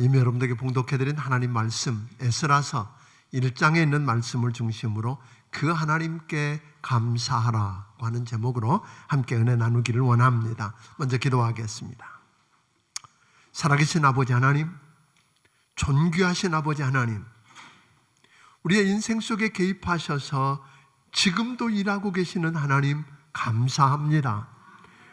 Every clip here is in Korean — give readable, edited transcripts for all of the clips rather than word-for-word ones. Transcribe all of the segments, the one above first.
이미 여러분들에게 봉독해드린 하나님 말씀 에스라서 1장에 있는 말씀을 중심으로 그 하나님께 감사하라고 하는 제목으로 함께 은혜 나누기를 원합니다. 먼저 기도하겠습니다. 살아계신 아버지 하나님, 존귀하신 아버지 하나님, 우리의 인생 속에 개입하셔서 지금도 일하고 계시는 하나님 감사합니다.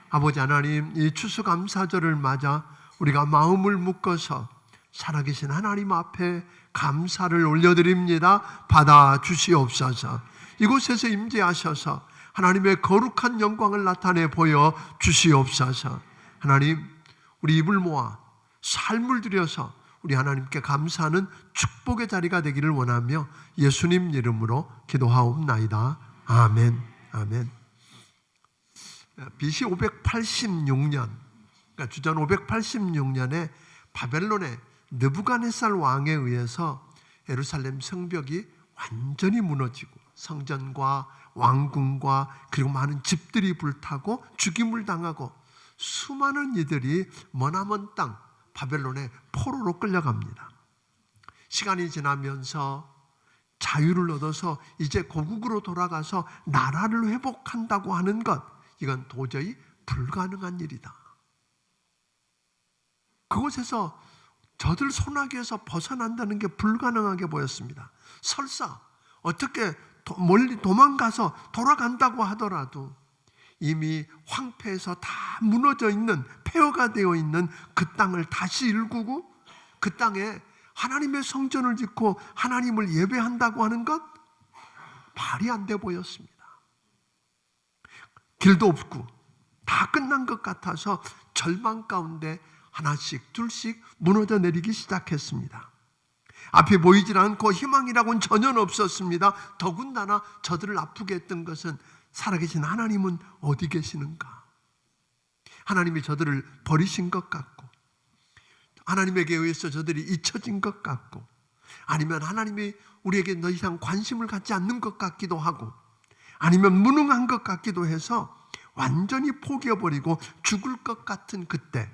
아버지 하나님, 이 추수감사절을 맞아 우리가 마음을 묶어서 살아계신 하나님 앞에 감사를 올려드립니다. 받아주시옵소서. 이곳에서 임재하셔서 하나님의 거룩한 영광을 나타내 보여 주시옵소서. 하나님, 우리 입을 모아 삶을 들여서 우리 하나님께 감사하는 축복의 자리가 되기를 원하며 예수님 이름으로 기도하옵나이다. 아멘. 아멘. BC 586년, 그러니까 주전 586년에 바벨론의 느부갓네살 왕에 의해서 예루살렘 성벽이 완전히 무너지고 성전과 왕궁과 그리고 많은 집들이 불타고 죽임을 당하고 수많은 이들이 머나먼 땅 바벨론의 포로로 끌려갑니다. 시간이 지나면서 자유를 얻어서 이제 고국으로 돌아가서 나라를 회복한다고 하는 것, 이건 도저히 불가능한 일이다. 그곳에서 저들 손아귀에서 벗어난다는 게 불가능하게 보였습니다. 설사 어떻게 멀리 도망가서 돌아간다고 하더라도 이미 황폐해서 다 무너져 있는, 폐허가 되어 있는 그 땅을 다시 일구고 그 땅에 하나님의 성전을 짓고 하나님을 예배한다고 하는 것, 말이 안 돼 보였습니다. 길도 없고 다 끝난 것 같아서 절망 가운데 하나씩 둘씩 무너져 내리기 시작했습니다. 앞이 보이질 않고 희망이라고는 전혀 없었습니다. 더군다나 저들을 아프게 했던 것은 살아계신 하나님은 어디 계시는가? 하나님이 저들을 버리신 것 같고, 하나님에게 의해서 저들이 잊혀진 것 같고, 아니면 하나님이 우리에게 더 이상 관심을 갖지 않는 것 같기도 하고, 아니면 무능한 것 같기도 해서 완전히 포기해버리고 죽을 것 같은 그때,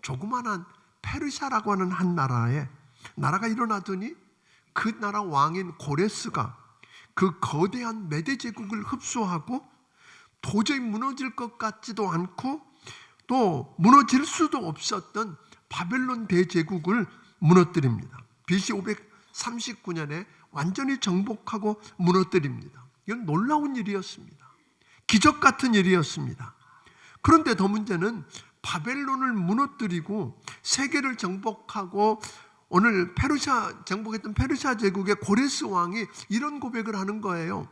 조그만한 페르시아라고 하는 한 나라가 일어나더니 그 나라 왕인 고레스가 그 거대한 메대 제국을 흡수하고 도저히 무너질 것 같지도 않고 또 무너질 수도 없었던 바벨론 대제국을 무너뜨립니다. BC 539년에 완전히 정복하고 무너뜨립니다. 이건 놀라운 일이었습니다. 기적 같은 일이었습니다. 그런데 더 문제는 바벨론을 무너뜨리고 세계를 정복하고 오늘 정복했던 페르시아 제국의 고레스 왕이 이런 고백을 하는 거예요.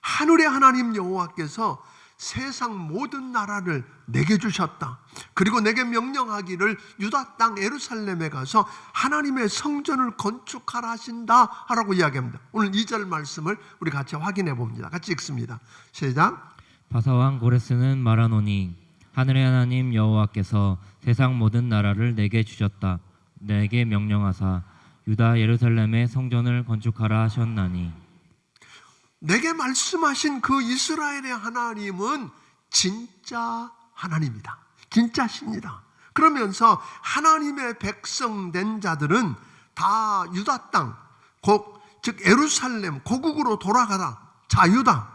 하늘의 하나님 여호와께서 세상 모든 나라를 내게 주셨다. 그리고 내게 명령하기를 유다 땅 예루살렘에 가서 하나님의 성전을 건축하라 하신다 하라고 이야기합니다. 오늘 2절 말씀을 우리 같이 확인해 봅니다. 같이 읽습니다. 시작. 바사왕 고레스는 말하노니 하늘의 하나님 여호와께서 세상 모든 나라를 내게 주셨다. 내게 명령하사 유다 예루살렘의 성전을 건축하라 하셨나니. 내게 말씀하신 그 이스라엘의 하나님은 진짜 하나님이다. 진짜 신이다. 그러면서 하나님의 백성 된 자들은 다 유다 땅, 즉 예루살렘 고국으로 돌아가라. 자유다.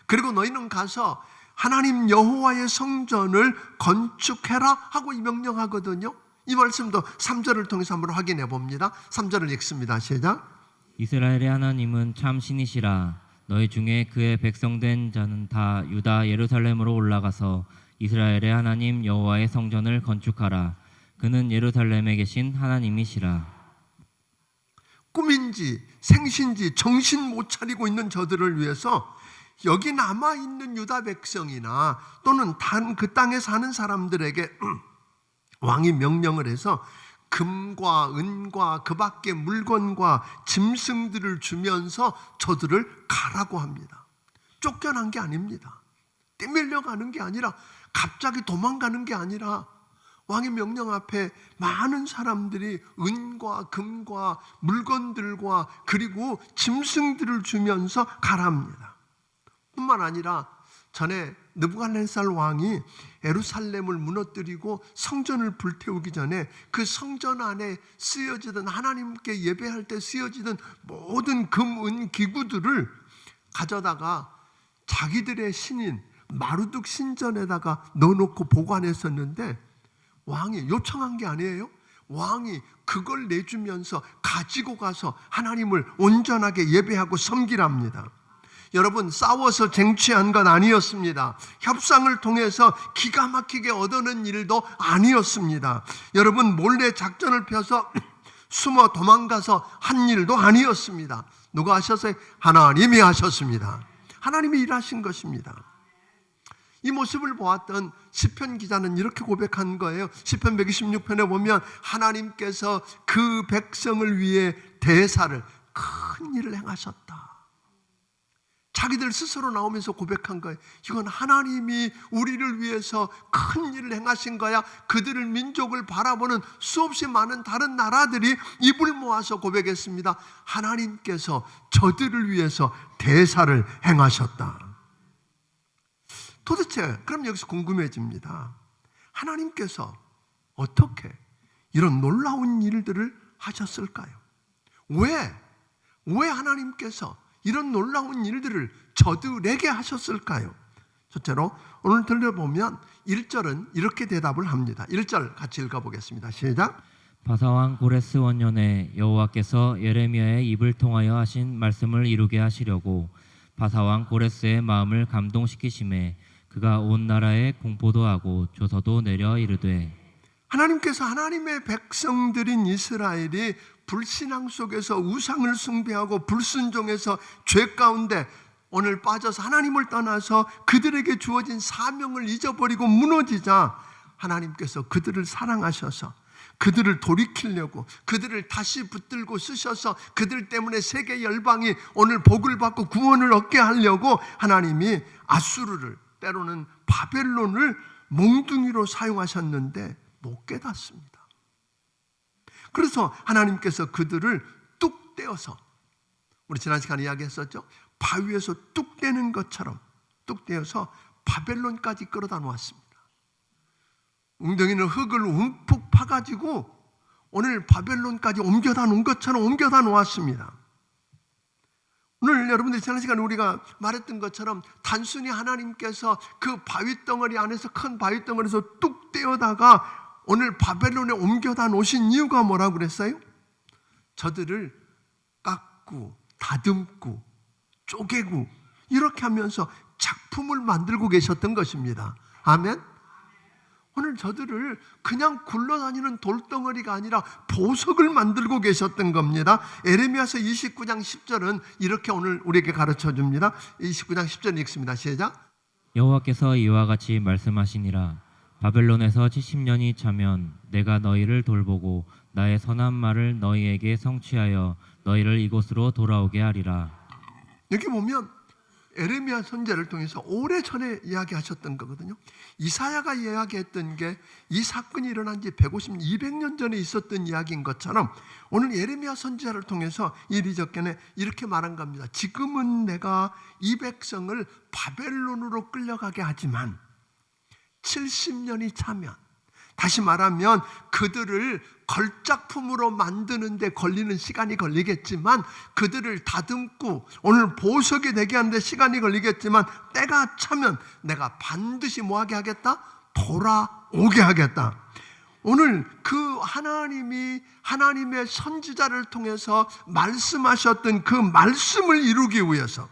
그리고 너희는 가서 하나님 여호와의 성전을 건축해라 하고 명령하거든요. 이 말씀도 3절을 통해서 한번 확인해 봅니다. 3절을 읽습니다. 시작. 이스라엘의 하나님은 참 신이시라. 너희 중에 그의 백성된 자는 다 유다 예루살렘으로 올라가서 이스라엘의 하나님 여호와의 성전을 건축하라. 그는 예루살렘에 계신 하나님이시라. 꿈인지 생신지 정신 못 차리고 있는 저들을 위해서 여기 남아있는 유다 백성이나 또는 단 그 땅에 사는 사람들에게 왕이 명령을 해서 금과 은과 그 밖의 물건과 짐승들을 주면서 저들을 가라고 합니다. 쫓겨난 게 아닙니다. 뛰밀려가는 게 아니라 갑자기 도망가는 게 아니라 왕의 명령 앞에 많은 사람들이 은과 금과 물건들과 그리고 짐승들을 주면서 가라 합니다. 뿐만 아니라 전에 느부갓네살 왕이 예루살렘을 무너뜨리고 성전을 불태우기 전에 그 성전 안에 쓰여지던, 하나님께 예배할 때 쓰여지던 모든 금, 은 기구들을 가져다가 자기들의 신인 마루둑 신전에다가 넣어놓고 보관했었는데, 왕이 요청한 게 아니에요. 왕이 그걸 내주면서 가지고 가서 하나님을 온전하게 예배하고 섬기랍니다. 여러분, 싸워서 쟁취한 건 아니었습니다. 협상을 통해서 기가 막히게 얻어낸 일도 아니었습니다. 여러분, 몰래 작전을 펴서 숨어 도망가서 한 일도 아니었습니다. 누가 하셨어요? 하나님이 하셨습니다. 하나님이 일하신 것입니다. 이 모습을 보았던 시편 기자는 이렇게 고백한 거예요. 시편 126편에 보면 하나님께서 그 백성을 위해 대사를, 큰 일을 행하셨다. 자기들 스스로 나오면서 고백한 거예요. 이건 하나님이 우리를 위해서 큰 일을 행하신 거야. 그들을, 민족을 바라보는 수없이 많은 다른 나라들이 입을 모아서 고백했습니다. 하나님께서 저들을 위해서 대사를 행하셨다. 도대체 그럼 여기서 궁금해집니다. 하나님께서 어떻게 이런 놀라운 일들을 하셨을까요? 왜 하나님께서 이런 놀라운 일들을 저들에게 하셨을까요? 첫째로 오늘 들려보면 1절은 이렇게 대답을 합니다. 1절 같이 읽어보겠습니다. 시작. 바사왕 고레스 원년에 여호와께서 예레미야의 입을 통하여 하신 말씀을 이루게 하시려고 바사왕 고레스의 마음을 감동시키심에 그가 온 나라에 공포도 하고 조서도 내려 이르되, 하나님께서 하나님의 백성들인 이스라엘이 불신앙 속에서 우상을 숭배하고 불순종해서 죄 가운데 오늘 빠져서 하나님을 떠나서 그들에게 주어진 사명을 잊어버리고 무너지자, 하나님께서 그들을 사랑하셔서 그들을 돌이키려고, 그들을 다시 붙들고 쓰셔서 그들 때문에 세계 열방이 오늘 복을 받고 구원을 얻게 하려고 하나님이 아수르를, 때로는 바벨론을 몽둥이로 사용하셨는데 못 깨닫습니다. 그래서 하나님께서 그들을 뚝 떼어서, 우리 지난 시간에 이야기했었죠. 바위에서 뚝 떼는 것처럼 뚝 떼어서 바벨론까지 끌어다 놓았습니다. 웅덩이는 흙을 움푹 파가지고 오늘 바벨론까지 옮겨다 놓은 것처럼 옮겨다 놓았습니다. 오늘 여러분들이 지난 시간에 우리가 말했던 것처럼 단순히 하나님께서 그 바위 덩어리 안에서, 큰 바위 덩어리에서 뚝 떼어다가 오늘 바벨론에 옮겨다 놓으신 이유가 뭐라고 그랬어요? 저들을 깎고 다듬고 쪼개고 이렇게 하면서 작품을 만들고 계셨던 것입니다. 아멘? 오늘 저들을 그냥 굴러다니는 돌덩어리가 아니라 보석을 만들고 계셨던 겁니다. 에레미야서 29장 10절은 이렇게 오늘 우리에게 가르쳐 줍니다. 29장 10절 읽습니다. 시작. 여호와께서 이와 같이 말씀하시니라. 바벨론에서 70년이 차면 내가 너희를 돌보고 나의 선한 말을 너희에게 성취하여 너희를 이곳으로 돌아오게 하리라. 여기 보면 에레미야 선지자를 통해서 오래전에 이야기하셨던 거거든요. 이사야가 이야기했던 게 이 사건이 일어난 지 200년 전에 있었던 이야기인 것처럼 오늘 에레미야 선지자를 통해서 이 리적견에 이렇게 말한 겁니다. 지금은 내가 이 백성을 바벨론으로 끌려가게 하지만 70년이 차면, 다시 말하면 그들을 걸작품으로 만드는 데 걸리는 시간이 걸리겠지만, 그들을 다듬고 오늘 보석이 되게 하는데 시간이 걸리겠지만, 때가 차면 내가 반드시 뭐하게 하겠다? 돌아오게 하겠다. 오늘 그 하나님이 하나님의 선지자를 통해서 말씀하셨던 그 말씀을 이루기 위해서,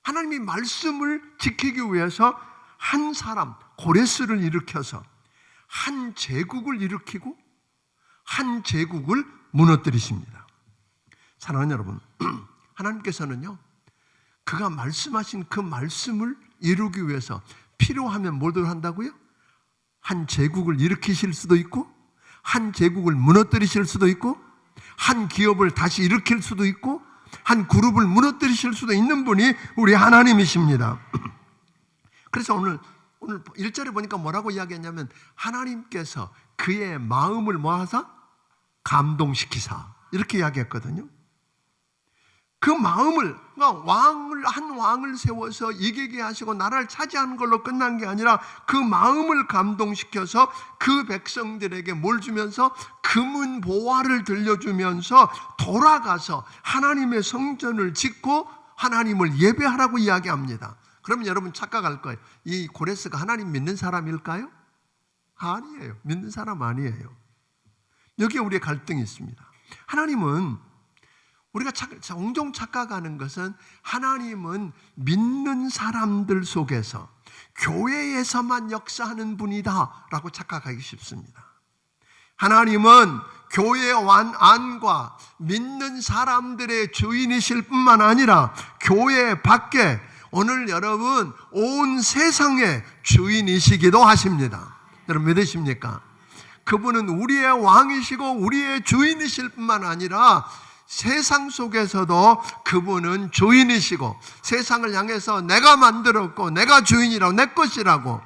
하나님이 말씀을 지키기 위해서 한 사람, 고레스를 일으켜서 한 제국을 일으키고 한 제국을 무너뜨리십니다. 사랑하는 여러분, 하나님께서는요, 그가 말씀하신 그 말씀을 이루기 위해서 필요하면 뭐를 한다고요? 한 제국을 일으키실 수도 있고, 한 제국을 무너뜨리실 수도 있고, 한 기업을 다시 일으킬 수도 있고, 한 그룹을 무너뜨리실 수도 있는 분이 우리 하나님이십니다. 그래서 오늘 1절에 보니까 뭐라고 이야기했냐면, 하나님께서 그의 마음을 뭐하사? 감동시키사, 이렇게 이야기했거든요. 그 마음을, 그러니까 한 왕을 세워서 이기게 하시고 나라를 차지하는 걸로 끝난 게 아니라 그 마음을 감동시켜서 그 백성들에게 뭘 주면서 금은 보화를 들려주면서 돌아가서 하나님의 성전을 짓고 하나님을 예배하라고 이야기합니다. 그러면 여러분 착각할 거예요. 이 고레스가 하나님 믿는 사람일까요? 아니에요. 믿는 사람 아니에요. 여기에 우리의 갈등이 있습니다. 하나님은, 우리가 종종 착각하는 것은 하나님은 믿는 사람들 속에서 교회에서만 역사하는 분이다 라고 착각하기 쉽습니다. 하나님은 교회 안과 믿는 사람들의 주인이실 뿐만 아니라 교회 밖에 오늘 여러분 온 세상의 주인이시기도 하십니다. 여러분 믿으십니까? 그분은 우리의 왕이시고 우리의 주인이실 뿐만 아니라 세상 속에서도 그분은 주인이시고 세상을 향해서 내가 만들었고 내가 주인이라고 내 것이라고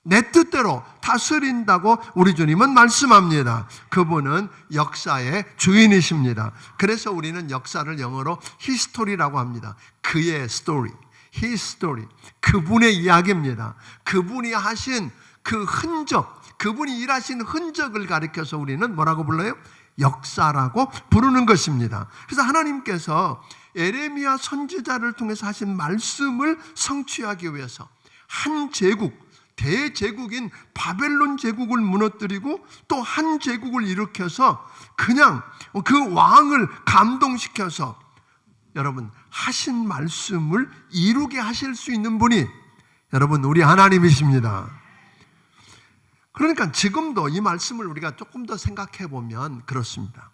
내 뜻대로 다스린다고 우리 주님은 말씀합니다. 그분은 역사의 주인이십니다. 그래서 우리는 역사를 영어로 히스토리라고 합니다. 그의 스토리, 히스토리, 그분의 이야기입니다. 그분이 하신 그 흔적, 그분이 일하신 흔적을 가리켜서 우리는 뭐라고 불러요? 역사라고 부르는 것입니다. 그래서 하나님께서 에레미야 선지자를 통해서 하신 말씀을 성취하기 위해서 한 제국, 대제국인 바벨론 제국을 무너뜨리고 또 한 제국을 일으켜서 그냥 그 왕을 감동시켜서 여러분 하신 말씀을 이루게 하실 수 있는 분이 여러분 우리 하나님이십니다. 그러니까 지금도 이 말씀을 우리가 조금 더 생각해 보면 그렇습니다.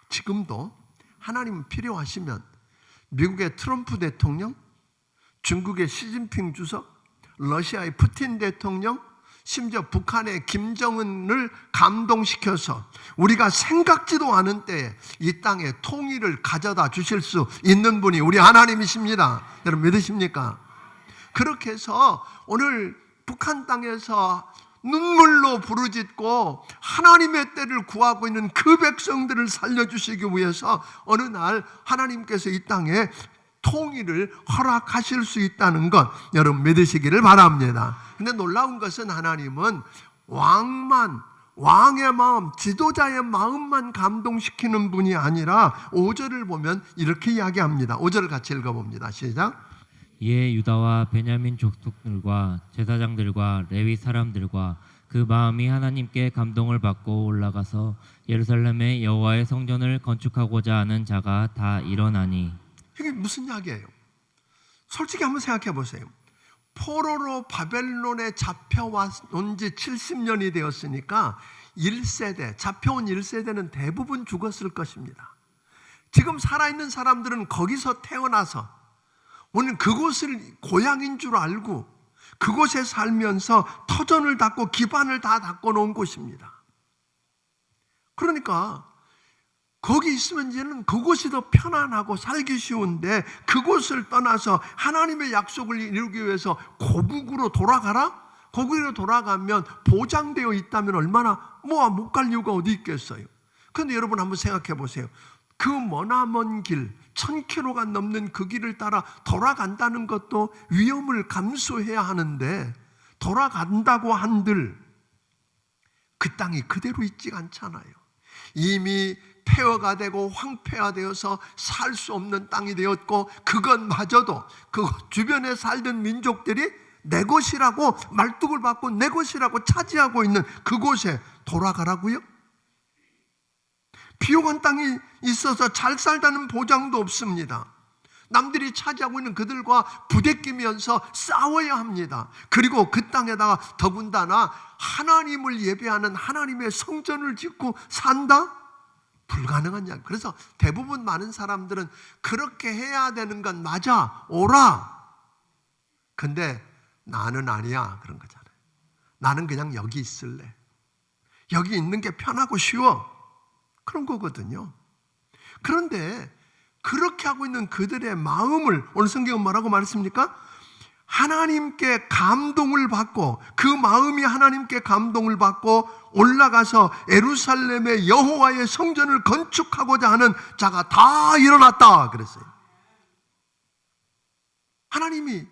지금도 하나님은 필요하시면 미국의 트럼프 대통령, 중국의 시진핑 주석, 러시아의 푸틴 대통령, 심지어 북한의 김정은을 감동시켜서 우리가 생각지도 않은 때에 이 땅에 통일을 가져다 주실 수 있는 분이 우리 하나님이십니다. 여러분 믿으십니까? 그렇게 해서 오늘 북한 땅에서 눈물로 부르짖고 하나님의 때를 구하고 있는 그 백성들을 살려주시기 위해서 어느 날 하나님께서 이 땅에 통일을 허락하실 수 있다는 것 여러분 믿으시기를 바랍니다. 근데 놀라운 것은 하나님은 왕의 마음, 지도자의 마음만 감동시키는 분이 아니라 5절을 보면 이렇게 이야기합니다. 5절을 같이 읽어봅니다. 시작. 이에 유다와 베냐민 족속들과 제사장들과 레위 사람들과 그 마음이 하나님께 감동을 받고 올라가서 예루살렘의 여호와의 성전을 건축하고자 하는 자가 다 일어나니. 이게 무슨 이야기예요? 솔직히 한번 생각해 보세요. 포로로 바벨론에 잡혀온 지 70년이 되었으니까 1세대, 잡혀온 1세대는 대부분 죽었을 것입니다. 지금 살아있는 사람들은 거기서 태어나서 오늘 그곳을 고향인 줄 알고 그곳에 살면서 터전을 닫고 기반을 다 닫고 놓은 곳입니다. 그러니까 거기 있으면 이제는 그곳이 더 편안하고 살기 쉬운데 그곳을 떠나서 하나님의 약속을 이루기 위해서 고국으로 돌아가라? 거기로 돌아가면 보장되어 있다면 얼마나 못 갈 이유가 어디 있겠어요? 그런데 여러분 한번 생각해 보세요. 그 머나먼 길 1000km가 넘는 그 길을 따라 돌아간다는 것도 위험을 감수해야 하는데 돌아간다고 한들 그 땅이 그대로 있지가 않잖아요. 이미 폐허가 되고 황폐화되어서 살 수 없는 땅이 되었고 그것마저도 그 주변에 살던 민족들이 내 것이라고 말뚝을 받고 내 것이라고 차지하고 있는 그곳에 돌아가라고요? 비옥한 땅이 있어서 잘 살다는 보장도 없습니다. 남들이 차지하고 있는 그들과 부대끼면서 싸워야 합니다. 그리고 그 땅에다가 더군다나 하나님을 예배하는 하나님의 성전을 짓고 산다? 불가능한 이야기. 그래서 대부분 많은 사람들은 그렇게 해야 되는 건 맞아, 오라. 근데 나는 아니야 그런 거잖아요. 나는 그냥 여기 있을래. 여기 있는 게 편하고 쉬워. 그런 거거든요. 그런데 그렇게 하고 있는 그들의 마음을 오늘 성경은 뭐라고 말했습니까? 하나님께 감동을 받고 그 마음이 하나님께 감동을 받고 올라가서 예루살렘의 여호와의 성전을 건축하고자 하는 자가 다 일어났다 그랬어요. 하나님이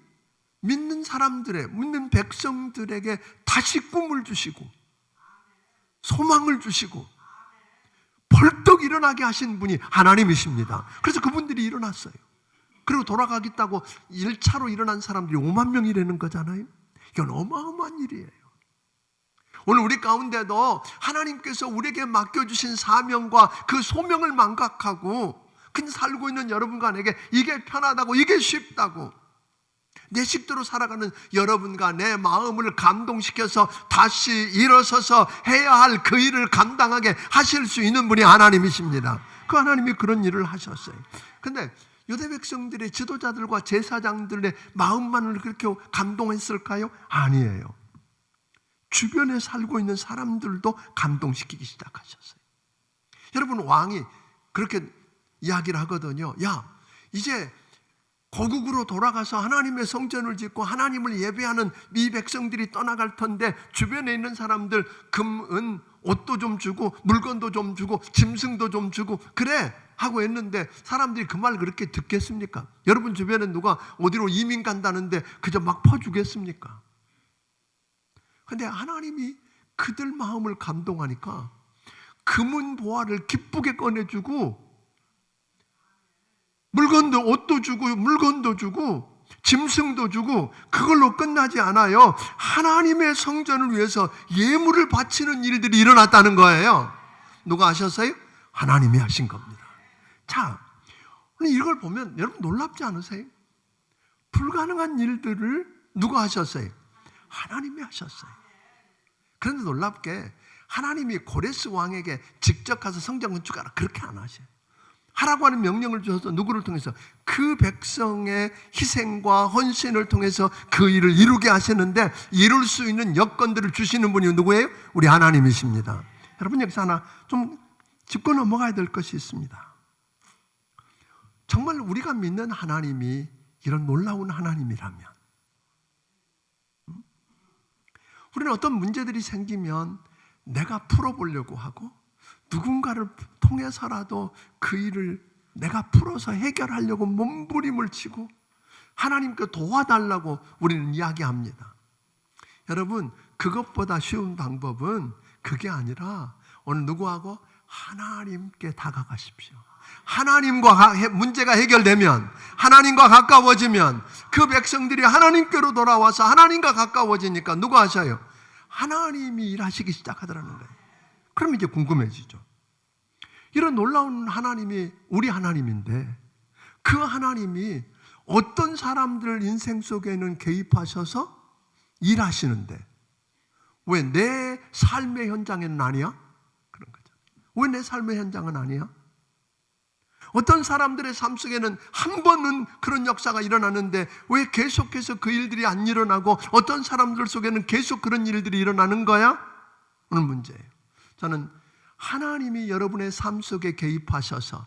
믿는 사람들의, 믿는 백성들에게 다시 꿈을 주시고 소망을 주시고 벌떡 일어나게 하신 분이 하나님이십니다. 그래서 그분들이 일어났어요. 그리고 돌아가겠다고 1차로 일어난 사람들이 5만 명이라는 거잖아요. 이건 어마어마한 일이에요. 오늘 우리 가운데도 하나님께서 우리에게 맡겨주신 사명과 그 소명을 망각하고 그냥 살고 있는 여러분과 내게 이게 편하다고, 이게 쉽다고, 내 식대로 살아가는 여러분과 내 마음을 감동시켜서 다시 일어서서 해야 할 그 일을 감당하게 하실 수 있는 분이 하나님이십니다. 그 하나님이 그런 일을 하셨어요. 근데 유대 백성들의 지도자들과 제사장들의 마음만을 그렇게 감동했을까요? 아니에요. 주변에 살고 있는 사람들도 감동시키기 시작하셨어요. 여러분, 왕이 그렇게 이야기를 하거든요. 야, 이제 고국으로 돌아가서 하나님의 성전을 짓고 하나님을 예배하는 이 백성들이 떠나갈 텐데 주변에 있는 사람들 금, 은, 옷도 좀 주고 물건도 좀 주고 짐승도 좀 주고 그래 하고 했는데 사람들이 그 말 그렇게 듣겠습니까? 여러분 주변에 누가 어디로 이민 간다는데 그저 막 퍼주겠습니까? 근데 하나님이 그들 마음을 감동하니까 금은 보화를 기쁘게 꺼내주고 물건도, 옷도 주고 물건도 주고 짐승도 주고 그걸로 끝나지 않아요. 하나님의 성전을 위해서 예물을 바치는 일들이 일어났다는 거예요. 누가 하셨어요? 하나님이 하신 겁니다. 자, 이걸 보면 여러분 놀랍지 않으세요? 불가능한 일들을 누가 하셨어요? 하나님이 하셨어요. 그런데 놀랍게 하나님이 고레스 왕에게 직접 가서 성전 건축하라 그렇게 안 하셔요. 하라고 하는 명령을 주셔서 누구를 통해서? 그 백성의 희생과 헌신을 통해서 그 일을 이루게 하시는데 이룰 수 있는 여건들을 주시는 분이 누구예요? 우리 하나님이십니다. 여러분 여기서 하나 좀 짚고 넘어가야 될 것이 있습니다. 정말 우리가 믿는 하나님이 이런 놀라운 하나님이라면 우리는 어떤 문제들이 생기면 내가 풀어보려고 하고 누군가를 통해서라도 그 일을 내가 풀어서 해결하려고 몸부림을 치고 하나님께 도와달라고 우리는 이야기합니다. 여러분 그것보다 쉬운 방법은 그게 아니라 오늘 누구하고? 하나님께 다가가십시오. 하나님과 문제가 해결되면 하나님과 가까워지면 그 백성들이 하나님께로 돌아와서 하나님과 가까워지니까 누가 하셔요? 하나님이 일하시기 시작하더라는 거예요. 그럼 이제 궁금해지죠. 이런 놀라운 하나님이 우리 하나님인데 그 하나님이 어떤 사람들 인생 속에는 개입하셔서 일하시는데 왜 내 삶의 현장에는 아니야? 그런 거죠. 왜 내 삶의 현장은 아니야? 어떤 사람들의 삶 속에는 한 번은 그런 역사가 일어나는데 왜 계속해서 그 일들이 안 일어나고 어떤 사람들 속에는 계속 그런 일들이 일어나는 거야? 오늘 문제예요. 저는 하나님이 여러분의 삶 속에 개입하셔서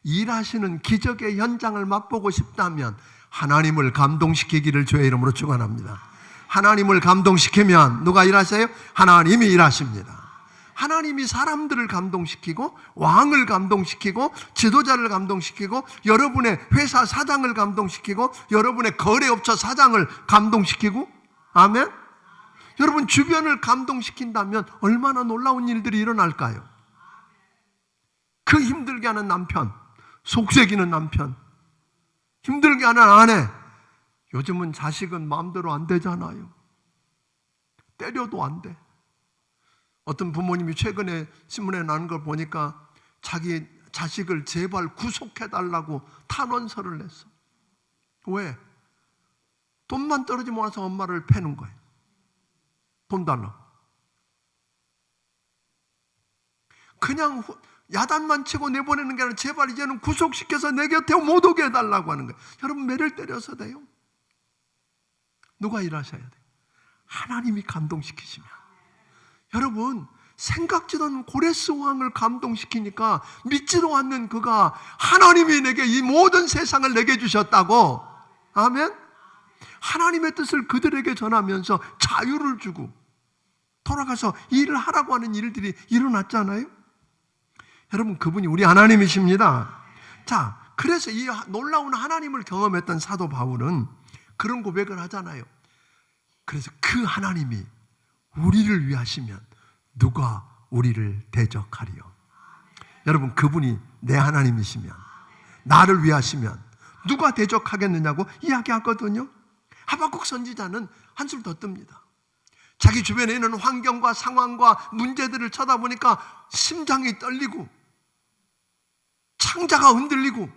일하시는 기적의 현장을 맛보고 싶다면 하나님을 감동시키기를 주의 이름으로 축원합니다. 하나님을 감동시키면 누가 일하세요? 하나님이 일하십니다. 하나님이 사람들을 감동시키고 왕을 감동시키고 지도자를 감동시키고 여러분의 회사 사장을 감동시키고 여러분의 거래업체 사장을 감동시키고 아멘? 여러분 주변을 감동시킨다면 얼마나 놀라운 일들이 일어날까요? 그 힘들게 하는 남편, 속삭이는 남편, 힘들게 하는 아내, 요즘은 자식은 마음대로 안 되잖아요. 때려도 안 돼. 어떤 부모님이 최근에 신문에 나는 걸 보니까 자기 자식을 제발 구속해달라고 탄원서를 냈어. 왜? 돈만 떨어지면 와서 엄마를 패는 거예요. 돈 달라고. 그냥 야단만 치고 내보내는 게 아니라 제발 이제는 구속시켜서 내 곁에 못 오게 해달라고 하는 거예요. 여러분 매를 때려서 돼요? 누가 일하셔야 돼요? 하나님이 감동시키시면. 여러분 생각지도 않은 고레스 왕을 감동시키니까 믿지도 않는 그가 하나님이 내게 이 모든 세상을 내게 주셨다고. 아멘? 하나님의 뜻을 그들에게 전하면서 자유를 주고 돌아가서 일을 하라고 하는 일들이 일어났잖아요. 여러분 그분이 우리 하나님이십니다. 자, 그래서 이 놀라운 하나님을 경험했던 사도 바울은 그런 고백을 하잖아요. 그래서 그 하나님이 우리를 위하시면 누가 우리를 대적하리요. 여러분, 그분이 내 하나님이시면, 나를 위하시면 누가 대적하겠느냐고 이야기하거든요. 하박국 선지자는 한술 더 뜹니다. 자기 주변에 있는 환경과 상황과 문제들을 쳐다보니까 심장이 떨리고 창자가 흔들리고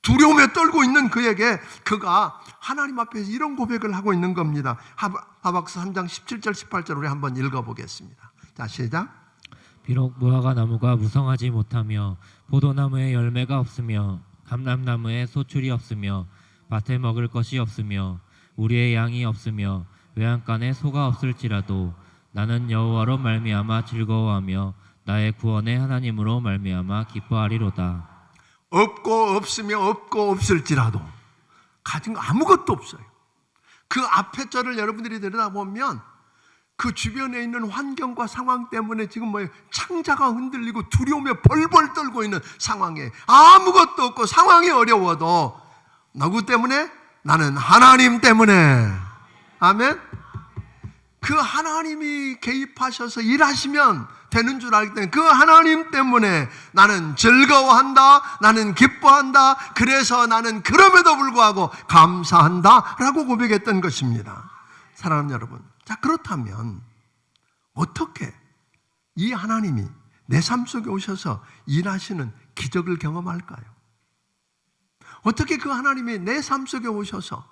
두려움에 떨고 있는 그에게 그가 하나님 앞에서 이런 고백을 하고 있는 겁니다. 하박국 3장 17절 18절 우리 한번 읽어보겠습니다. 자, 시작. 비록 무화과 나무가 무성하지 못하며 포도나무에 열매가 없으며 감람나무에 소출이 없으며 밭에 먹을 것이 없으며 우리의 양이 없으며 외양간에 소가 없을지라도 나는 여호와로 말미암아 즐거워하며 나의 구원의 하나님으로 말미암아 기뻐하리로다. 없고 없으며 없고 없을지라도 가진 거 아무것도 없어요. 그 앞에 절을 여러분들이 들여다보면 그 주변에 있는 환경과 상황 때문에 지금 뭐예요? 창자가 흔들리고 두려움에 벌벌 떨고 있는 상황에 아무것도 없고 상황이 어려워도 누구 때문에? 나는 하나님 때문에. 아멘. 그 하나님이 개입하셔서 일하시면 되는 줄 알기 때문에 그 하나님 때문에 나는 즐거워한다, 나는 기뻐한다, 그래서 나는 그럼에도 불구하고 감사한다 라고 고백했던 것입니다. 사랑하는 여러분, 자, 그렇다면 어떻게 이 하나님이 내 삶 속에 오셔서 일하시는 기적을 경험할까요? 어떻게 그 하나님이 내 삶 속에 오셔서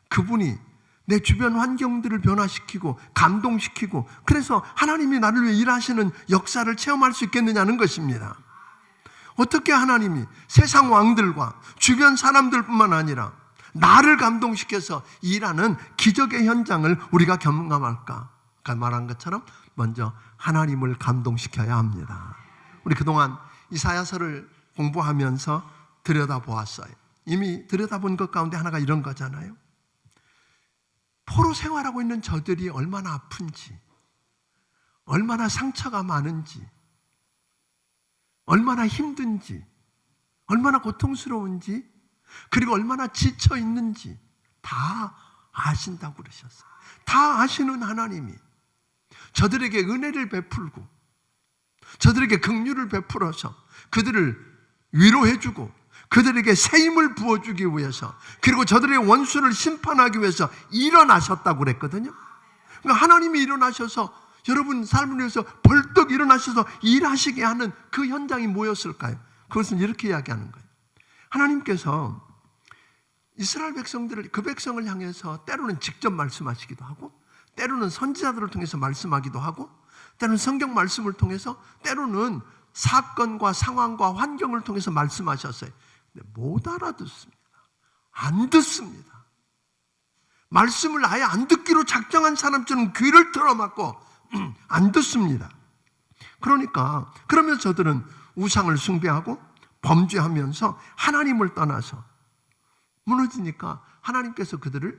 그분이 내 주변 환경들을 변화시키고 감동시키고 그래서 하나님이 나를 위해 일하시는 역사를 체험할 수 있겠느냐는 것입니다. 어떻게 하나님이 세상 왕들과 주변 사람들뿐만 아니라 나를 감동시켜서 일하는 기적의 현장을 우리가 경험할까? 아까 말한 것처럼 먼저 하나님을 감동시켜야 합니다. 우리 그동안 이사야서를 공부하면서 들여다보았어요. 이미 들여다본 것 가운데 하나가 이런 거잖아요. 포로 생활하고 있는 저들이 얼마나 아픈지, 얼마나 상처가 많은지, 얼마나 힘든지, 얼마나 고통스러운지, 그리고 얼마나 지쳐 있는지 다 아신다고 그러셨어요. 다 아시는 하나님이 저들에게 은혜를 베풀고 저들에게 긍휼을 베풀어서 그들을 위로해주고 그들에게 새 힘을 부어주기 위해서 그리고 저들의 원수를 심판하기 위해서 일어나셨다고 그랬거든요. 그러니까 하나님이 일어나셔서 여러분 삶을 위해서 벌떡 일어나셔서 일하시게 하는 그 현장이 뭐였을까요? 그것은 이렇게 이야기하는 거예요. 하나님께서 이스라엘 백성들을 그 백성을 향해서 때로는 직접 말씀하시기도 하고 때로는 선지자들을 통해서 말씀하기도 하고 때로는 성경 말씀을 통해서 때로는 사건과 상황과 환경을 통해서 말씀하셨어요. 근데 못 알아듣습니다. 안 듣습니다. 말씀을 아예 안 듣기로 작정한 사람처럼 귀를 틀어막고 안 듣습니다. 그러면서 저들은 우상을 숭배하고 범죄하면서 하나님을 떠나서 무너지니까 하나님께서 그들을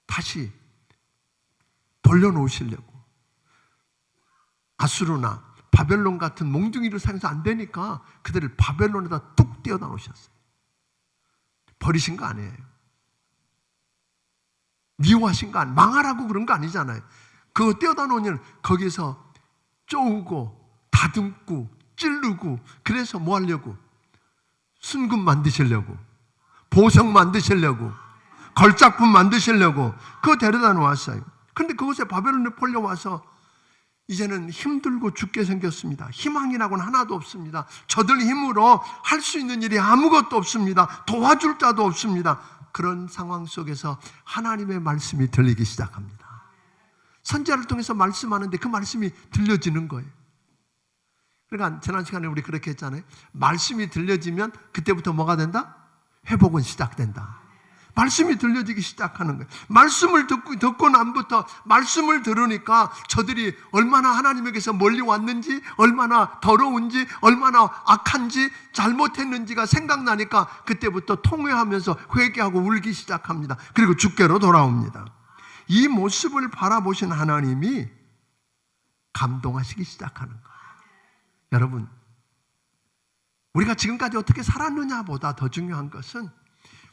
다시 돌려놓으시려고 아수르나 바벨론 같은 몽둥이를 사용해서 안 되니까 그들을 바벨론에다 뚝 띄어다 놓으셨어요. 버리신 거 아니에요. 미워하신 거 아니에요. 망하라고 그런 거 아니잖아요. 그거 띄어다 놓으면 거기서 쪼우고 다듬고 찌르고 그래서 뭐 하려고? 순금 만드시려고 보석 만드시려고 걸작품 만드시려고 그거 데려다 놓았어요. 그런데 그곳에 바벨론에 폴려와서 이제는 힘들고 죽게 생겼습니다. 희망이라고는 하나도 없습니다. 저들 힘으로 할 수 있는 일이 아무것도 없습니다. 도와줄 자도 없습니다. 그런 상황 속에서 하나님의 말씀이 들리기 시작합니다. 선지자를 통해서 말씀하는데 그 말씀이 들려지는 거예요. 그러니까 지난 시간에 우리 그렇게 했잖아요. 말씀이 들려지면 그때부터 뭐가 된다? 회복은 시작된다. 말씀이 들려지기 시작하는 거예요. 말씀을 듣고 난부터 말씀을 들으니까 저들이 얼마나 하나님에게서 멀리 왔는지, 얼마나 더러운지, 얼마나 악한지, 잘못했는지가 생각나니까 그때부터 통회하면서 회개하고 울기 시작합니다. 그리고 주께로 돌아옵니다. 이 모습을 바라보신 하나님이 감동하시기 시작하는 거예요. 여러분, 우리가 지금까지 어떻게 살았느냐보다 더 중요한 것은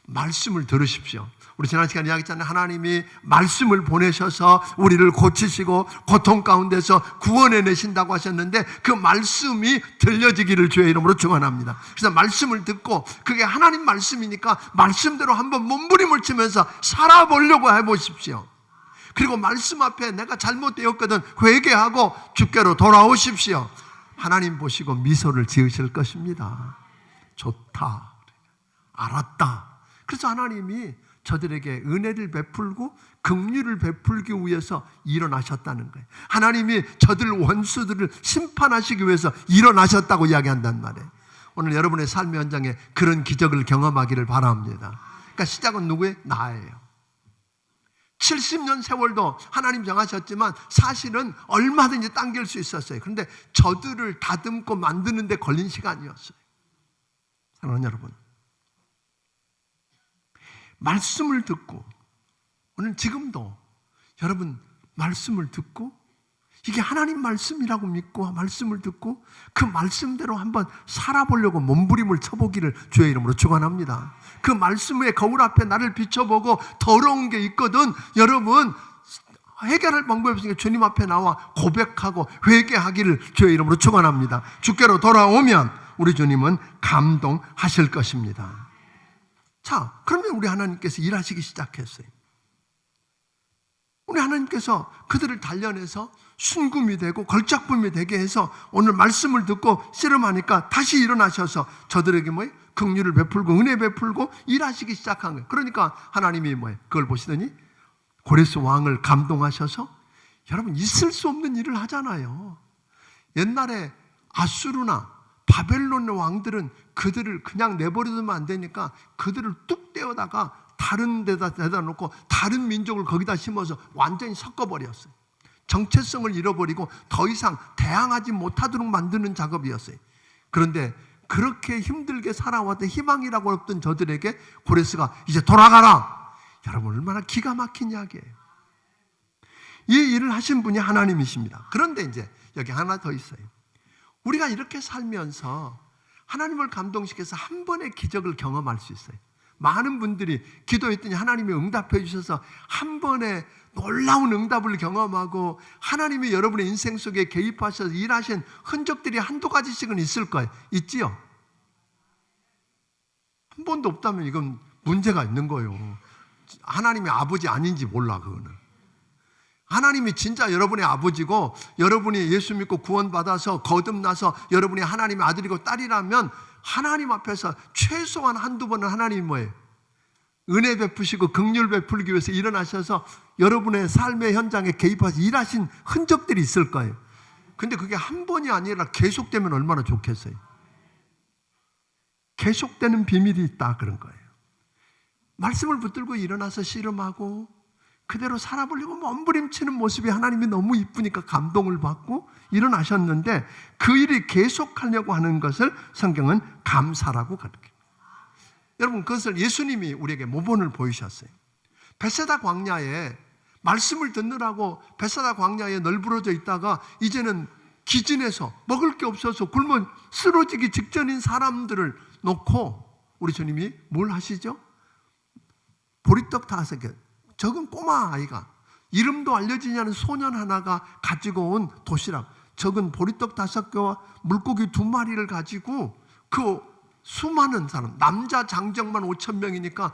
말씀을 들으십시오. 우리 지난 시간에 이야기했잖아요. 하나님이 말씀을 보내셔서 우리를 고치시고 고통 가운데서 구원해 내신다고 하셨는데 그 말씀이 들려지기를 주의 이름으로 축원합니다. 그래서 말씀을 듣고 그게 하나님 말씀이니까 말씀대로 한번 몸부림을 치면서 살아보려고 해보십시오. 그리고 말씀 앞에 내가 잘못되었거든 회개하고 주께로 돌아오십시오. 하나님 보시고 미소를 지으실 것입니다. 좋다, 알았다. 그래서 하나님이 저들에게 은혜를 베풀고 긍휼을 베풀기 위해서 일어나셨다는 거예요. 하나님이 저들 원수들을 심판하시기 위해서 일어나셨다고 이야기한단 말이에요. 오늘 여러분의 삶의 현장에 그런 기적을 경험하기를 바랍니다. 그러니까 시작은 누구의? 나예요. 70년 세월도 하나님 정하셨지만 사실은 얼마든지 당길 수 있었어요. 그런데 저들을 다듬고 만드는 데 걸린 시간이었어요. 사랑하는 여러분, 말씀을 듣고 오늘 지금도 여러분 말씀을 듣고 이게 하나님 말씀이라고 믿고 말씀을 듣고 그 말씀대로 한번 살아보려고 몸부림을 쳐보기를 주의 이름으로 축원합니다. 그 말씀의 거울 앞에 나를 비춰보고 더러운 게 있거든 여러분 해결할 방법이 없으니까 주님 앞에 나와 고백하고 회개하기를 주의 이름으로 축원합니다. 주께로 돌아오면 우리 주님은 감동하실 것입니다. 자, 그러면 우리 하나님께서 일하시기 시작했어요. 우리 하나님께서 그들을 단련해서 순금이 되고 걸작품이 되게 해서 오늘 말씀을 듣고 씨름하니까 다시 일어나셔서 저들에게 뭐예요? 긍휼을 베풀고 은혜 베풀고 일하시기 시작한 거예요. 그러니까 하나님이 뭐예요? 그걸 보시더니 고레스 왕을 감동하셔서 여러분 있을 수 없는 일을 하잖아요. 옛날에 아수르나 바벨론의 왕들은 그들을 그냥 내버려두면 안 되니까 그들을 뚝 떼어다가 다른 데다 대다 놓고 다른 민족을 거기다 심어서 완전히 섞어버렸어요. 정체성을 잃어버리고 더 이상 대항하지 못하도록 만드는 작업이었어요. 그런데 그렇게 힘들게 살아왔던 희망이라고 했던 저들에게 고레스가 이제 돌아가라. 여러분 얼마나 기가 막힌 이야기예요. 이 일을 하신 분이 하나님이십니다. 그런데 이제 여기 하나 더 있어요. 우리가 이렇게 살면서 하나님을 감동시켜서 한 번의 기적을 경험할 수 있어요. 많은 분들이 기도했더니 하나님이 응답해 주셔서 한 번에 놀라운 응답을 경험하고 하나님이 여러분의 인생 속에 개입하셔서 일하신 흔적들이 한두 가지씩은 있을 거예요. 있지요? 한 번도 없다면 이건 문제가 있는 거예요. 하나님의 아버지 아닌지 몰라 그거는. 하나님이 진짜 여러분의 아버지고 여러분이 예수 믿고 구원받아서 거듭나서 여러분이 하나님의 아들이고 딸이라면 하나님 앞에서 최소한 한두 번은 하나님이 뭐예요? 은혜 베푸시고 긍휼 베풀기 위해서 일어나셔서 여러분의 삶의 현장에 개입해서 일하신 흔적들이 있을 거예요. 근데 그게 한 번이 아니라 계속되면 얼마나 좋겠어요. 계속되는 비밀이 있다 그런 거예요. 말씀을 붙들고 일어나서 씨름하고 그대로 살아보려고 몸부림치는 모습이 하나님이 너무 이쁘니까 감동을 받고 일어나셨는데 그 일이 계속하려고 하는 것을 성경은 감사라고 가르쳐요. 여러분 그것을 예수님이 우리에게 모본을 보이셨어요. 베세다 광야에 말씀을 듣느라고 베세다 광야에 널브러져 있다가 이제는 기진해서 먹을 게 없어서 굶어 쓰러지기 직전인 사람들을 놓고 우리 주님이 뭘 하시죠? 보리떡 5개 적은 꼬마 아이가 이름도 알려지지 않은 소년 하나가 가지고 온 도시락 적은 보리떡 5개와 물고기 2마리를 가지고 그 수많은 사람 남자 장정만 5,000명이니까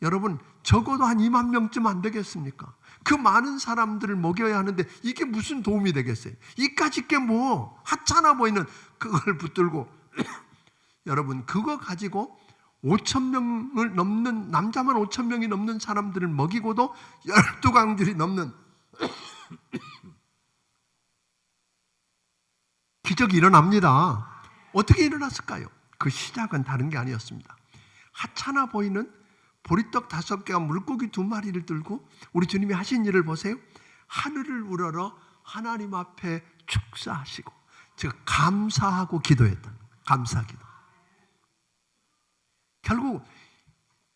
여러분 적어도 한 2만 명쯤 안 되겠습니까? 그 많은 사람들을 먹여야 하는데 이게 무슨 도움이 되겠어요? 이까짓 게 뭐 하찮아 보이는 그걸 붙들고 여러분 그거 가지고 5,000명을 넘는 남자만 5,000명이 넘는 사람들을 먹이고도 12강들이 넘는 기적이 일어납니다. 어떻게 일어났을까요? 그 시작은 다른 게 아니었습니다. 하찮아 보이는 보리떡 5개와 물고기 2마리를 들고 우리 주님이 하신 일을 보세요. 하늘을 우러러 하나님 앞에 축사하시고 즉 감사하고 기도했던 감사기도. 결국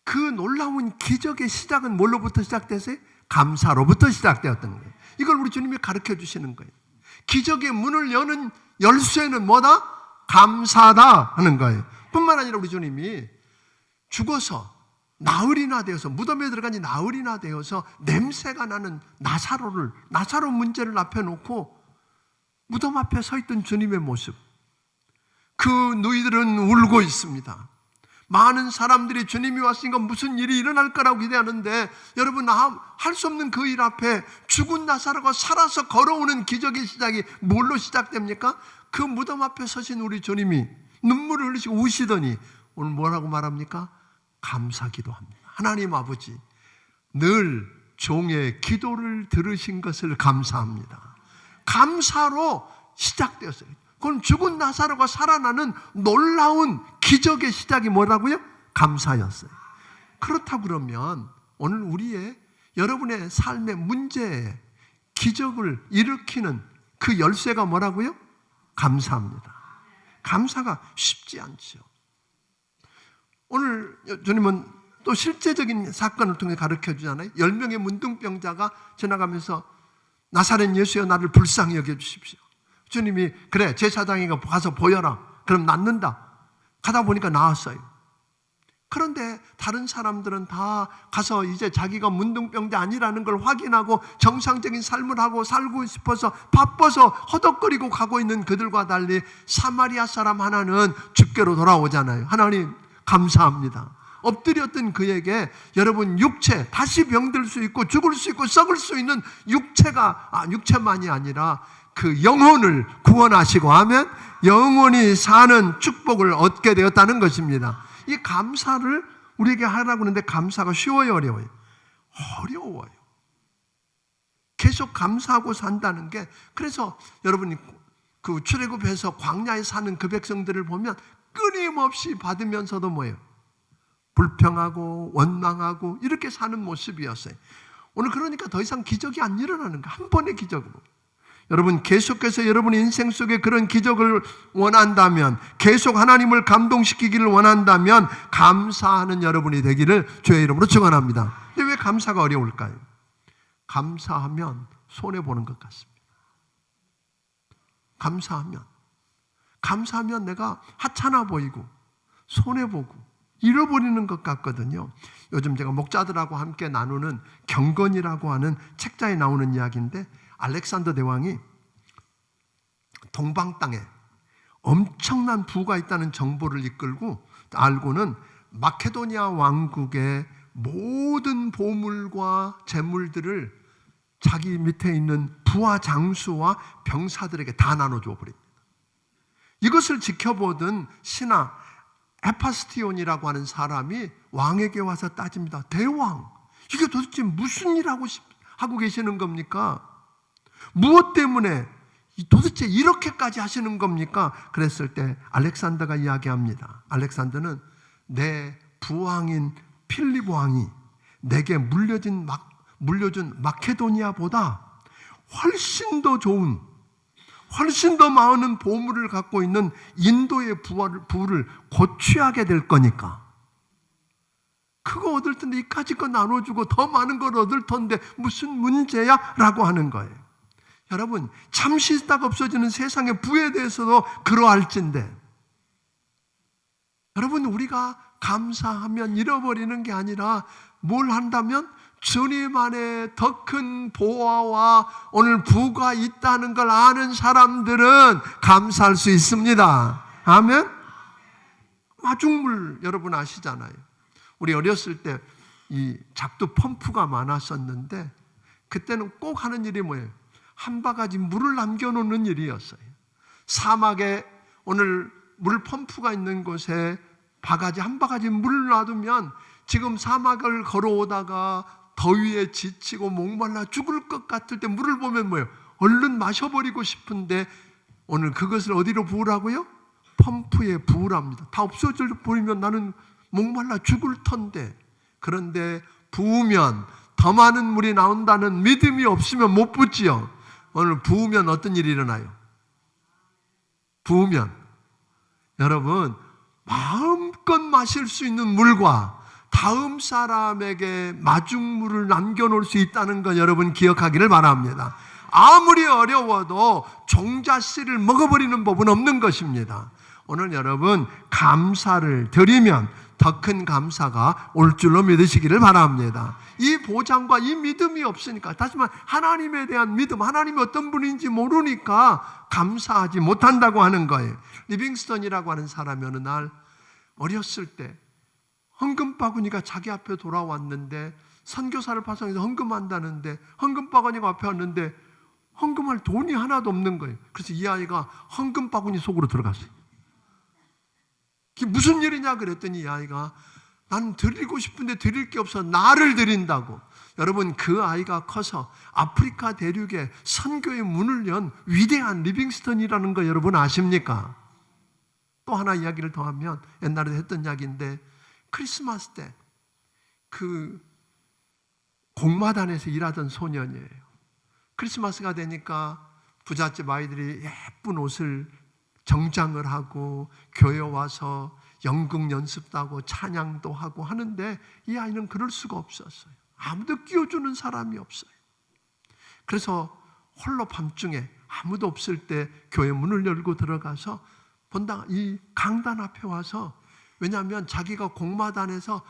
그 놀라운 기적의 시작은 뭘로부터 시작됐어요? 감사로부터 시작되었던 거예요. 이걸 우리 주님이 가르쳐 주시는 거예요. 기적의 문을 여는 열쇠는 뭐다? 감사다 하는 거예요. 뿐만 아니라 우리 주님이 죽어서 나흘이나 되어서, 무덤에 들어간 지 나흘이나 되어서 냄새가 나는 나사로 문제를 앞에 놓고 무덤 앞에 서 있던 주님의 모습, 그 누이들은 울고 있습니다. 많은 사람들이 주님이 왔으니까 무슨 일이 일어날 거라고 기대하는데, 여러분, 할 수 없는 그 일 앞에 죽은 나사로가 살아서 걸어오는 기적의 시작이 뭘로 시작됩니까? 그 무덤 앞에 서신 우리 주님이 눈물을 흘리시고 우시더니 오늘 뭐라고 말합니까? 감사기도합니다. 하나님 아버지, 늘 종의 기도를 들으신 것을 감사합니다. 감사로 시작되었어요. 그럼 죽은 나사로가 살아나는 놀라운 기적의 시작이 뭐라고요? 감사였어요. 그렇다고 그러면 오늘 여러분의 삶의 문제에 기적을 일으키는 그 열쇠가 뭐라고요? 감사합니다. 감사가 쉽지 않죠. 오늘 주님은 또 실제적인 사건을 통해 가르쳐 주잖아요. 10명의 문둥병자가 지나가면서 나사렛 예수여, 나를 불쌍히 여겨주십시오. 주님이 그래, 제사장이가 가서 보여라. 그럼 낫는다. 가다 보니까 나았어요. 그런데 다른 사람들은 다 가서 이제 자기가 문둥병자 아니라는 걸 확인하고 정상적인 삶을 하고 살고 싶어서 바빠서 허덕거리고 가고 있는 그들과 달리 사마리아 사람 하나는 주께로 돌아오잖아요. 하나님 감사합니다. 엎드렸던 그에게 여러분, 육체, 다시 병들 수 있고 죽을 수 있고 썩을 수 있는 육체만이 아니라 그 영혼을 구원하시고 하면 영원히 사는 축복을 얻게 되었다는 것입니다. 이 감사를 우리에게 하라고 하는데, 감사가 쉬워요, 어려워요? 어려워요. 계속 감사하고 산다는 게, 그래서 여러분이 그 출애굽해서 광야에 사는 그 백성들을 보면 끊임없이 받으면서도 뭐예요? 불평하고 원망하고 이렇게 사는 모습이었어요. 오늘 그러니까 더 이상 기적이 안 일어나는 거예요. 한 번의 기적으로. 여러분, 계속해서 여러분의 인생 속에 그런 기적을 원한다면, 계속 하나님을 감동시키기를 원한다면 감사하는 여러분이 되기를 주의 이름으로 축원합니다. 근데 왜 감사가 어려울까요? 감사하면 손해보는 것 같습니다. 감사하면 내가 하찮아 보이고 손해보고 잃어버리는 것 같거든요. 요즘 제가 목자들하고 함께 나누는 경건이라고 하는 책자에 나오는 이야기인데, 알렉산더 대왕이 동방 땅에 엄청난 부가 있다는 정보를 알고는 마케도니아 왕국의 모든 보물과 재물들을 자기 밑에 있는 부하 장수와 병사들에게 다 나눠줘 버립니다. 이것을 지켜보던 신하 에파스티온이라고 하는 사람이 왕에게 와서 따집니다. 대왕, 이게 도대체 무슨 일 하고 계시는 겁니까? 무엇 때문에 도대체 이렇게까지 하시는 겁니까? 그랬을 때 알렉산더가 이야기합니다. 알렉산더는 내 부왕인 필립 왕이 내게 물려준 마케도니아보다 훨씬 더 좋은, 훨씬 더 많은 보물을 갖고 있는 인도의 부를 곧 취하게 될 거니까 그거 얻을 텐데 이까짓 거 나눠주고 더 많은 걸 얻을 텐데 무슨 문제야? 라고 하는 거예요. 여러분, 잠시 있다가 없어지는 세상의 부에 대해서도 그러할진데, 여러분, 우리가 감사하면 잃어버리는 게 아니라 뭘 한다면 주님 안에 더 큰 보화와 오늘 부가 있다는 걸 아는 사람들은 감사할 수 있습니다. 아멘? 마중물 여러분 아시잖아요. 우리 어렸을 때 이 잡두 펌프가 많았었는데, 그때는 꼭 하는 일이 뭐예요? 한 바가지 물을 남겨놓는 일이었어요. 사막에 오늘 물 펌프가 있는 곳에 한 바가지 물을 놔두면 지금 사막을 걸어오다가 더위에 지치고 목말라 죽을 것 같을 때 물을 보면 뭐예요? 얼른 마셔버리고 싶은데 오늘 그것을 어디로 부으라고요? 펌프에 부으랍니다. 다 없어져 버리면 나는 목말라 죽을 텐데, 그런데 부으면 더 많은 물이 나온다는 믿음이 없으면 못 붓지요. 오늘 부으면 어떤 일이 일어나요? 부으면 여러분 마음껏 마실 수 있는 물과 다음 사람에게 마중물을 남겨놓을 수 있다는 것 여러분 기억하기를 바랍니다. 아무리 어려워도 종자씨를 먹어버리는 법은 없는 것입니다. 오늘 여러분 감사를 드리면 더 큰 감사가 올 줄로 믿으시기를 바랍니다. 이 보장과 이 믿음이 없으니까, 다시 말해 하나님에 대한 믿음, 하나님이 어떤 분인지 모르니까 감사하지 못한다고 하는 거예요. 리빙스턴이라고 하는 사람이 어느 날 어렸을 때 헌금바구니가 자기 앞에 돌아왔는데, 선교사를 파송해서 헌금한다는데 헌금바구니가 앞에 왔는데 헌금할 돈이 하나도 없는 거예요. 그래서 이 아이가 헌금바구니 속으로 들어갔어요. 그게 무슨 일이냐 그랬더니 이 아이가, 나는 드리고 싶은데 드릴 게 없어 나를 드린다고. 여러분, 그 아이가 커서 아프리카 대륙에 선교의 문을 연 위대한 리빙스턴이라는 거 여러분 아십니까? 또 하나 이야기를 더하면, 옛날에 했던 이야기인데, 크리스마스 때 그 공마단에서 일하던 소년이에요. 크리스마스가 되니까 부잣집 아이들이 예쁜 옷을 정장을 하고 교회 와서 연극 연습도 하고 찬양도 하고 하는데, 이 아이는 그럴 수가 없었어요. 아무도 끼워주는 사람이 없어요. 그래서 홀로 밤중에 아무도 없을 때 교회 문을 열고 들어가서 본당 이 강단 앞에 와서, 왜냐하면 자기가 공마단에서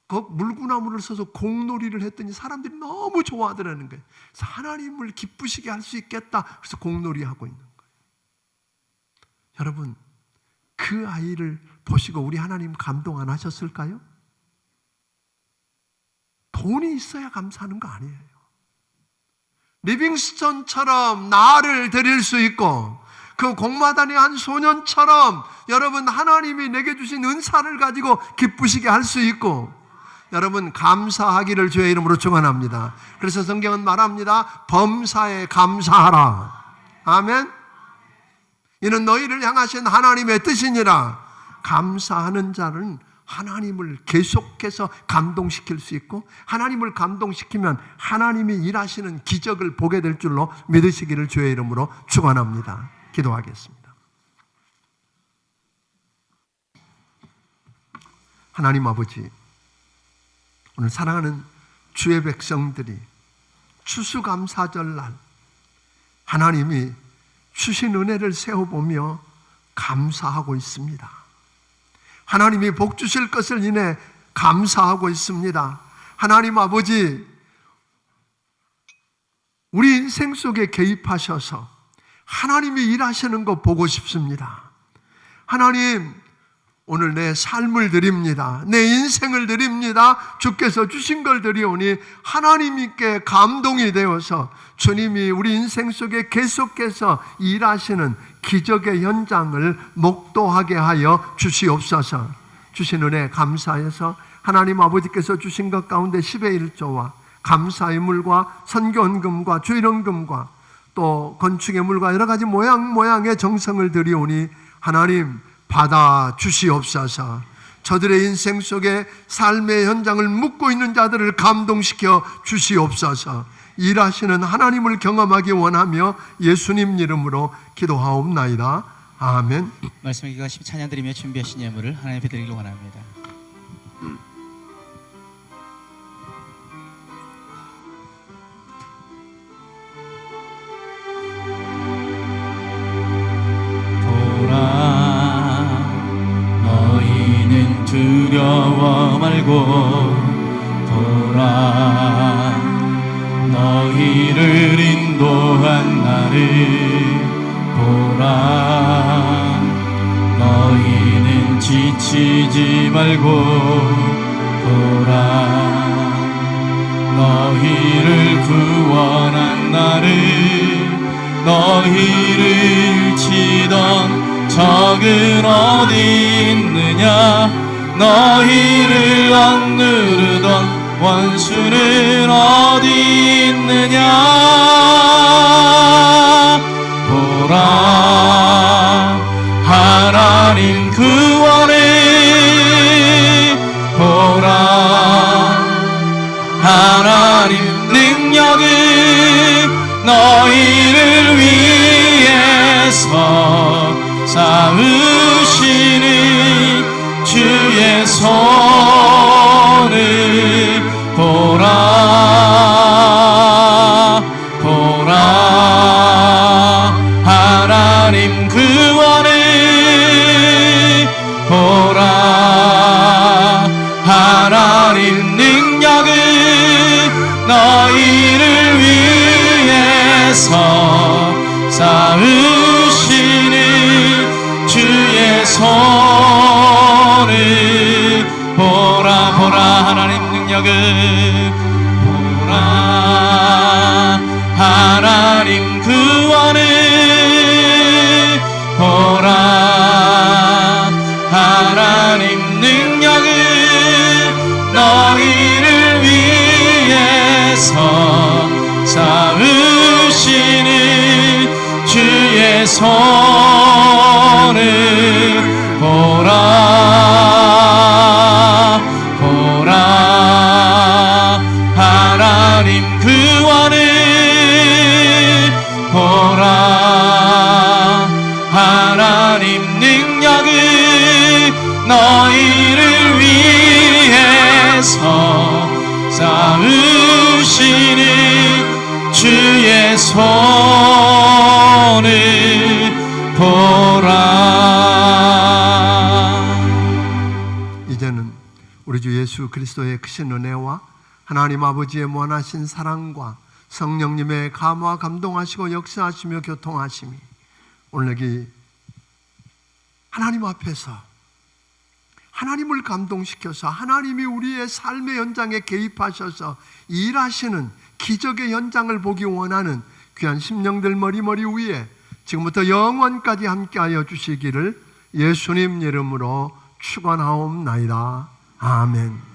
그 물구나무를 써서 공놀이를 했더니 사람들이 너무 좋아하더라는 거예요. 그래서 하나님을 기쁘시게 할 수 있겠다. 그래서 공놀이하고 있는 거예요. 여러분, 그 아이를 보시고 우리 하나님 감동 안 하셨을까요? 돈이 있어야 감사하는 거 아니에요. 리빙스턴처럼 나를 드릴 수 있고, 그 공마단의 한 소년처럼 여러분 하나님이 내게 주신 은사를 가지고 기쁘시게 할 수 있고, 여러분 감사하기를 주의 이름으로 축원합니다. 그래서 성경은 말합니다. 범사에 감사하라. 아멘. 이는 너희를 향하신 하나님의 뜻이니라. 감사하는 자는 하나님을 계속해서 감동시킬 수 있고, 하나님을 감동시키면 하나님이 일하시는 기적을 보게 될 줄로 믿으시기를 주의 이름으로 축원합니다. 기도하겠습니다. 하나님 아버지, 오늘 사랑하는 주의 백성들이 추수감사절 날 하나님이 주신 은혜를 세워보며 감사하고 있습니다. 하나님이 복 주실 것을 인해 감사하고 있습니다. 하나님 아버지, 우리 인생 속에 개입하셔서 하나님이 일하시는 거 보고 싶습니다. 하나님, 오늘 내 삶을 드립니다. 내 인생을 드립니다. 주께서 주신 걸 드리오니 하나님께 감동이 되어서 주님이 우리 인생 속에 계속해서 일하시는 기적의 현장을 목도하게 하여 주시옵소서. 주신 은혜 감사해서 하나님 아버지께서 주신 것 가운데 10의 1조와 감사의 물과 선교헌금과 주일헌금과 또 건축의 물과 여러 가지 모양의 정성을 드리오니 하나님 받아 주시옵소서. 저들의 인생 속에 삶의 현장을 묵고 있는 자들을 감동시켜 주시옵소서. 일하시는 하나님을 경험하기 원하며 예수님 이름으로 기도하옵나이다. 아멘. 말씀을 기가십 찬양 드리며 준비하신 예물을 하나님 앞에 드리길 원합니다. 너희는 두려워 말고 돌아, 너희를 인도한 나를 보라. 너희는 지치지 말고 보라, 너희를 구원한 나를. 너희를 치던 적은 어디 있느냐, 너희를 억누르던 원수는 어디 있느냐. 보라, 하나님 구원을 보라, 하나님 능력을 너희를 위해서 쌓으시는 주의 손을 보라. 보라, 하나님 구원을 보라, 능력을 보라 하나님 구원을 보라 하나님 능력을 너희를 위해서 쌓으시는 주의 손을 보라 보라 하나님 구원을 보라 하나님 능력을 너희를 위해서 쌓으시는 주의 손을 보라. 이제는 우리 주 예수 그리스도의 크신 은혜와 하나님 아버지의 무한하신 사랑과 성령님의 감화 감동하시고 역사하시며 교통하심이 오늘 여기 하나님 앞에서 하나님을 감동시켜서 하나님이 우리의 삶의 현장에 개입하셔서 일하시는 기적의 현장을 보기 원하는 귀한 심령들 머리 위에 지금부터 영원까지 함께하여 주시기를 예수님 이름으로 축원하옵나이다. 아멘.